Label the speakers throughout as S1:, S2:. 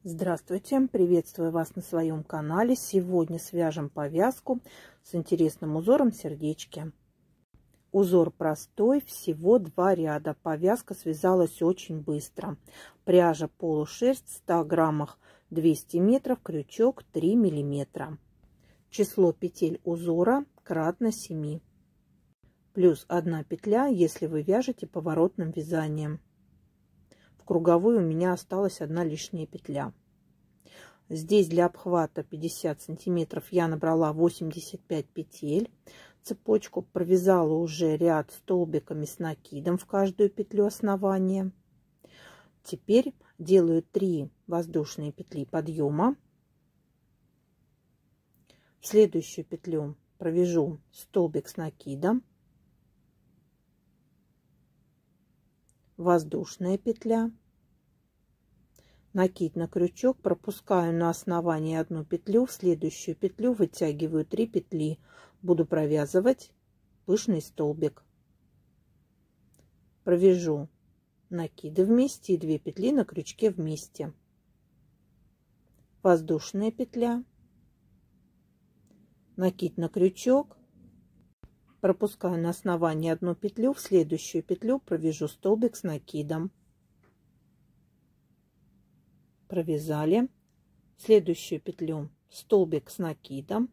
S1: Здравствуйте! Приветствую вас на своем канале. Сегодня свяжем повязку с интересным узором сердечки. Узор простой, всего 2 ряда. Повязка связалась очень быстро. Пряжа полушерсть в 100 граммах 200 метров, крючок 3 миллиметра. Число петель узора кратно 7. Плюс 1 петля, если вы вяжете поворотным вязанием. В круговую у меня осталась 1 лишняя петля. Здесь для обхвата 50 сантиметров я набрала 85 петель. Цепочку провязала уже ряд столбиками с накидом в каждую петлю основания. Теперь делаю 3 воздушные петли подъема. В следующую петлю провяжу столбик с накидом. Воздушная петля. Накид на крючок, пропускаю на основании 1 петлю, в следующую петлю вытягиваю 3 петли, буду провязывать пышный столбик. Провяжу накиды вместе и 2 петли на крючке вместе. Воздушная петля, накид на крючок, пропускаю на основании 1 петлю, в следующую петлю провяжу столбик с накидом. Провязали, в следующую петлю столбик с накидом,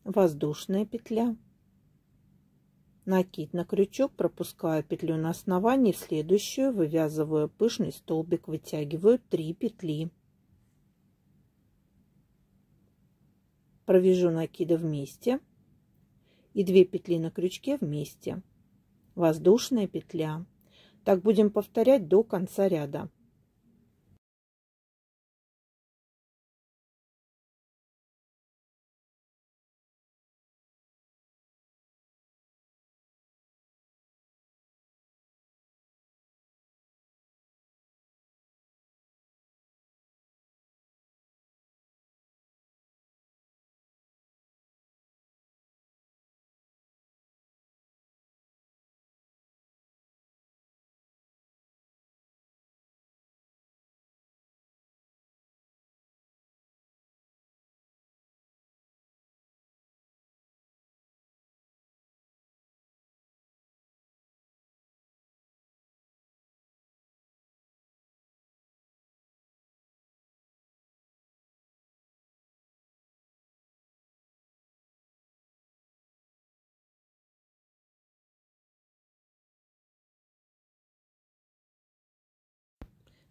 S1: воздушная петля, накид на крючок, пропускаю петлю на основании, в следующую вывязываю пышный столбик, вытягиваю 3 петли, провяжу накиды вместе и 2 петли на крючке вместе, воздушная петля. Так будем повторять до конца ряда.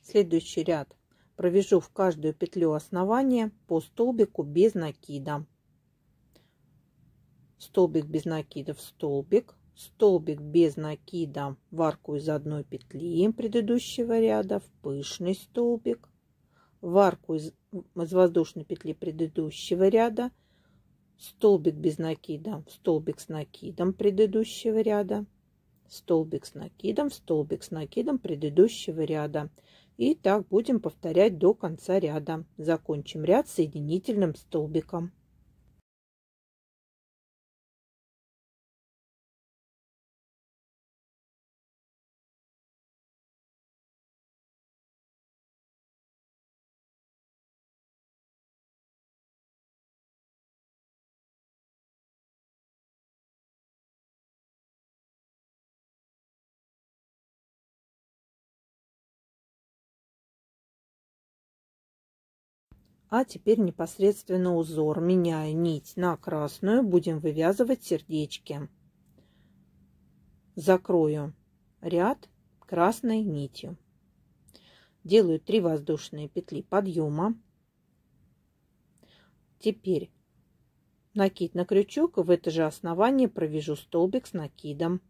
S1: Следующий ряд провяжу в каждую петлю основания по столбику без накида. Столбик без накида в столбик, столбик без накида в арку из 1 петли предыдущего ряда, в пышный столбик, в арку из воздушной петли предыдущего ряда, столбик без накида в столбик с накидом предыдущего ряда, столбик с накидом, в столбик с накидом предыдущего ряда. И так будем повторять до конца ряда. Закончим ряд соединительным столбиком. А теперь непосредственно узор. Меняю нить на красную. Будем вывязывать сердечки. Закрою ряд красной нитью. Делаю 3 воздушные петли подъема. Теперь накид на крючок. В это же основание провяжу столбик с накидом.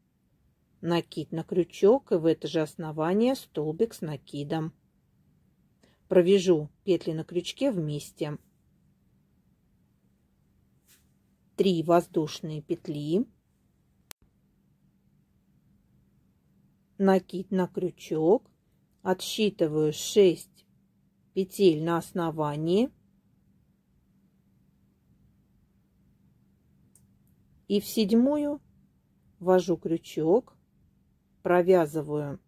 S1: Накид на крючок. И в это же основание столбик с накидом. Провяжу петли на крючке вместе. 3 воздушные петли. Накид на крючок. Отсчитываю 6 петель на основании. И в 7-ю ввожу крючок, провязываю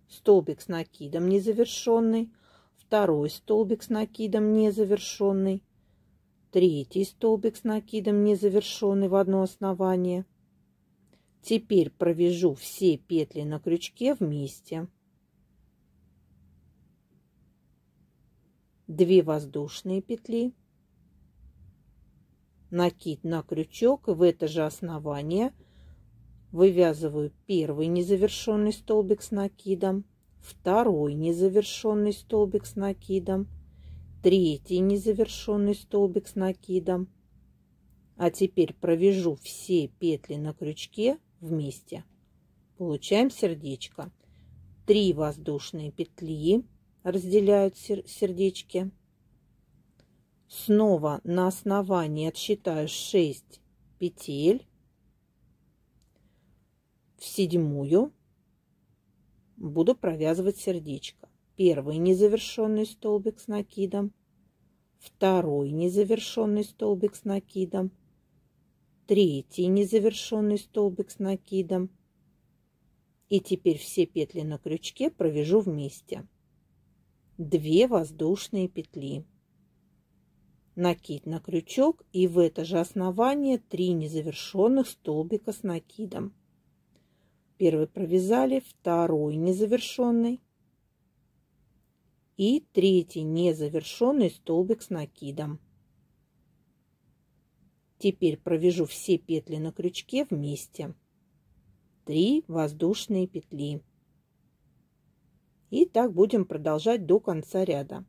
S1: столбик с накидом незавершенный, второй столбик с накидом незавершенный, третий столбик с накидом незавершенный в одно основание. Теперь провяжу все петли на крючке вместе. 2 воздушные петли, накид на крючок, и в это же основание вывязываю первый незавершенный столбик с накидом, второй незавершенный столбик с накидом, третий незавершенный столбик с накидом. А теперь провяжу все петли на крючке вместе. Получаем сердечко. 3 воздушные петли разделяют сердечки. Снова на основании отсчитаю 6 петель. В 7-ю буду провязывать сердечко. Первый незавершенный столбик с накидом, второй незавершенный столбик с накидом, третий незавершенный столбик с накидом. И теперь все петли на крючке провяжу вместе. 2 воздушные петли, накид на крючок, и в это же основание 3 незавершенных столбика с накидом. Первый провязали, второй незавершенный и третий незавершенный столбик с накидом. Теперь провяжу все петли на крючке вместе. 3 воздушные петли. И так будем продолжать до конца ряда.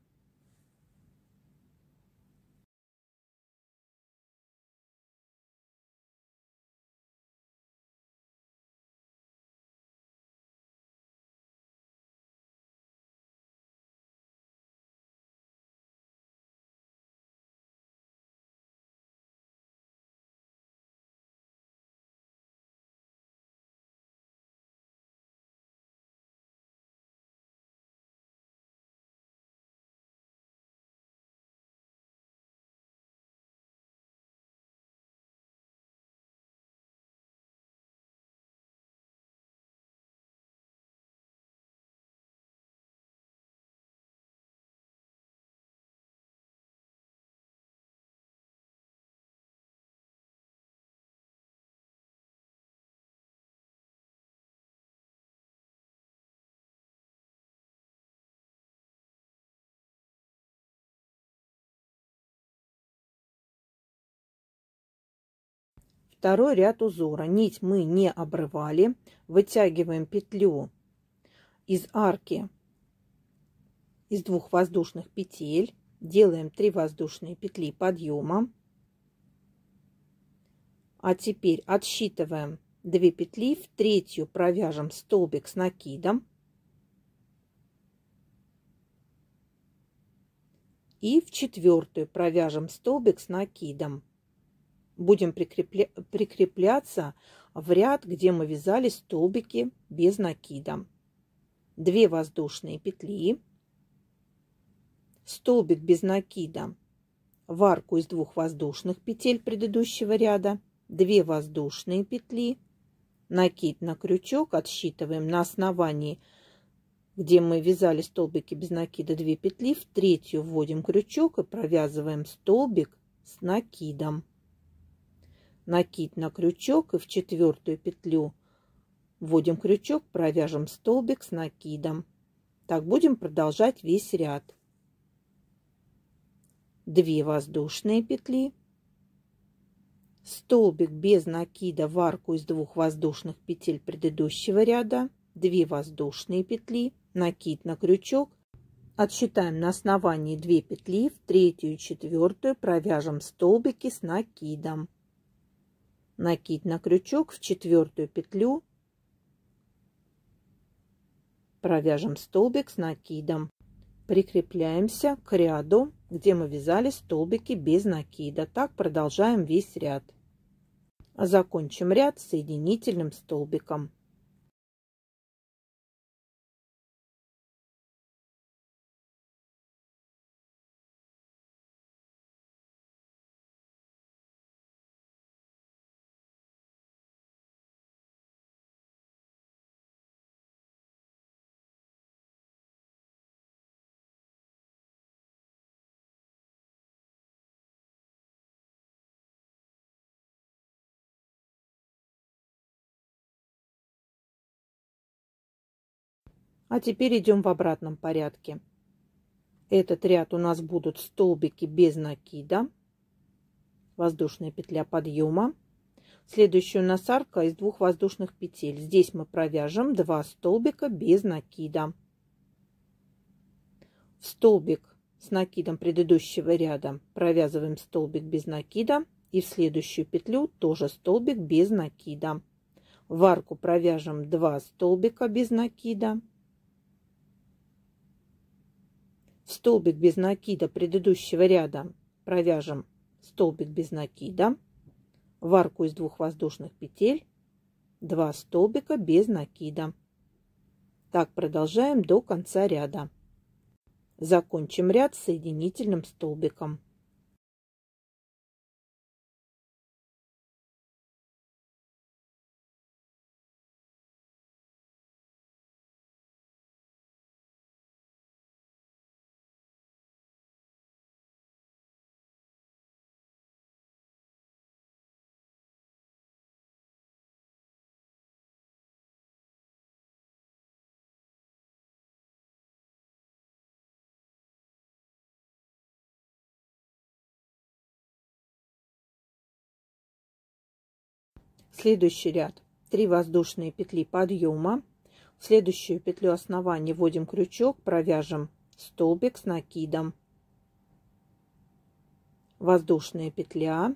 S1: Второй ряд узора. Нить мы не обрывали. Вытягиваем петлю из арки из 2 воздушных петель. Делаем 3 воздушные петли подъема. А теперь отсчитываем 2 петли. В 3-ю провяжем столбик с накидом. И в 4-ю провяжем столбик с накидом. Будем прикрепляться в ряд, где мы вязали столбики без накида. 2 воздушные петли, столбик без накида в арку из 2 воздушных петель предыдущего ряда, 2 воздушные петли, накид на крючок, отсчитываем на основании, где мы вязали столбики без накида, 2 петли, в 3-ю вводим крючок и провязываем столбик с накидом. Накид на крючок, и в 4-ю петлю вводим крючок, провяжем столбик с накидом. Так будем продолжать весь ряд. 2 воздушные петли, столбик без накида в арку из 2 воздушных петель предыдущего ряда, 2 воздушные петли, накид на крючок, отсчитаем на основании 2 петли, в 3-ю и 4-ю провяжем столбики с накидом. Накид на крючок, в 4-ю петлю провяжем столбик с накидом. Прикрепляемся к ряду, где мы вязали столбики без накида. Так продолжаем весь ряд. Закончим ряд соединительным столбиком. А теперь идем в обратном порядке. Этот ряд у нас будут столбики без накида, воздушная петля подъема. Следующая у нас арка из 2 воздушных петель. Здесь мы провяжем 2 столбика без накида. В столбик с накидом предыдущего ряда провязываем столбик без накида. И в следующую петлю тоже столбик без накида. В арку провяжем 2 столбика без накида. В столбик без накида предыдущего ряда провяжем столбик без накида. В арку из 2 воздушных петель 2 столбика без накида. Так продолжаем до конца ряда. Закончим ряд соединительным столбиком. Следующий ряд 3 воздушные петли подъема. В следующую петлю основания вводим крючок, провяжем столбик с накидом. Воздушная петля,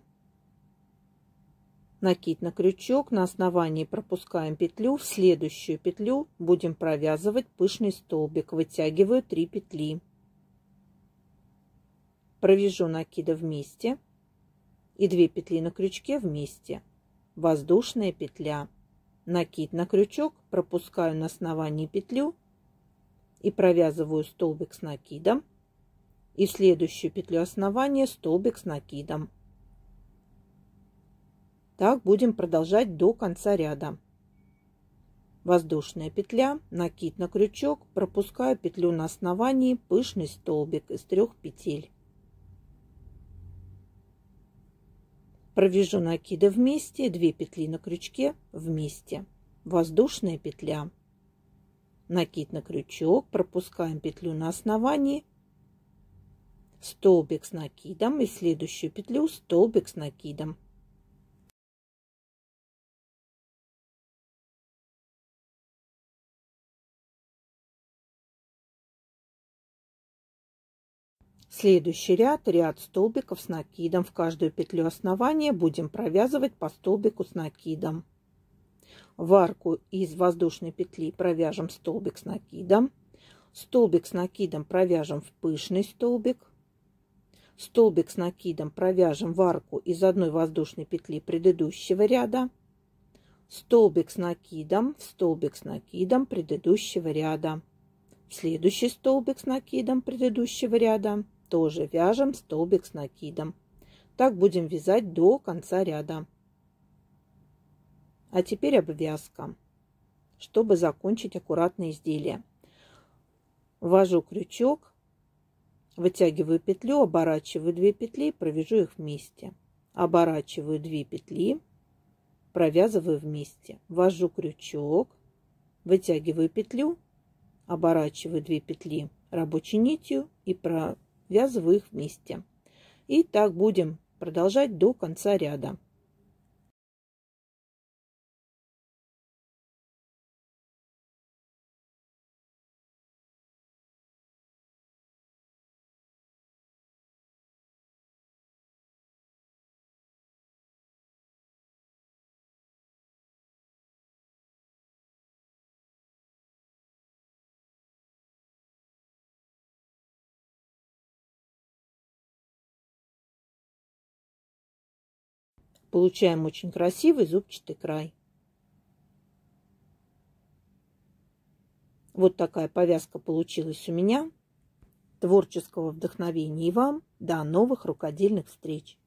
S1: накид на крючок, на основании пропускаем петлю. В следующую петлю будем провязывать пышный столбик. Вытягиваю 3 петли. Провяжу накида вместе и 2 петли на крючке вместе. Воздушная петля, накид на крючок, пропускаю на основании петлю и провязываю столбик с накидом. И в следующую петлю основания столбик с накидом. Так будем продолжать до конца ряда. Воздушная петля, накид на крючок, пропускаю петлю на основании, пышный столбик из 3 петель. Провяжу накиды вместе, 2 петли на крючке вместе. Воздушная петля, накид на крючок, пропускаем петлю на основании, столбик с накидом и следующую петлю столбик с накидом. Следующий ряд, ряд столбиков с накидом. В каждую петлю основания будем провязывать по столбику с накидом. В арку из воздушной петли провяжем столбик с накидом. Столбик с накидом провяжем в пышный столбик. Столбик с накидом провяжем в арку из 1 воздушной петли предыдущего ряда. Столбик с накидом в столбик с накидом предыдущего ряда. Следующий столбик с накидом предыдущего ряда тоже вяжем столбик с накидом. Так будем вязать до конца ряда. А теперь обвязка, чтобы закончить аккуратное изделие. Ввожу крючок, вытягиваю петлю, оборачиваю 2 петли, провяжу их вместе. Оборачиваю 2 петли, провязываю вместе. Ввожу крючок, вытягиваю петлю, оборачиваю 2 петли рабочей нитью и провязываю их вместе. И так будем продолжать до конца ряда. Получаем очень красивый зубчатый край. Вот такая повязка получилась у меня. Творческого вдохновения и вам. До новых рукодельных встреч!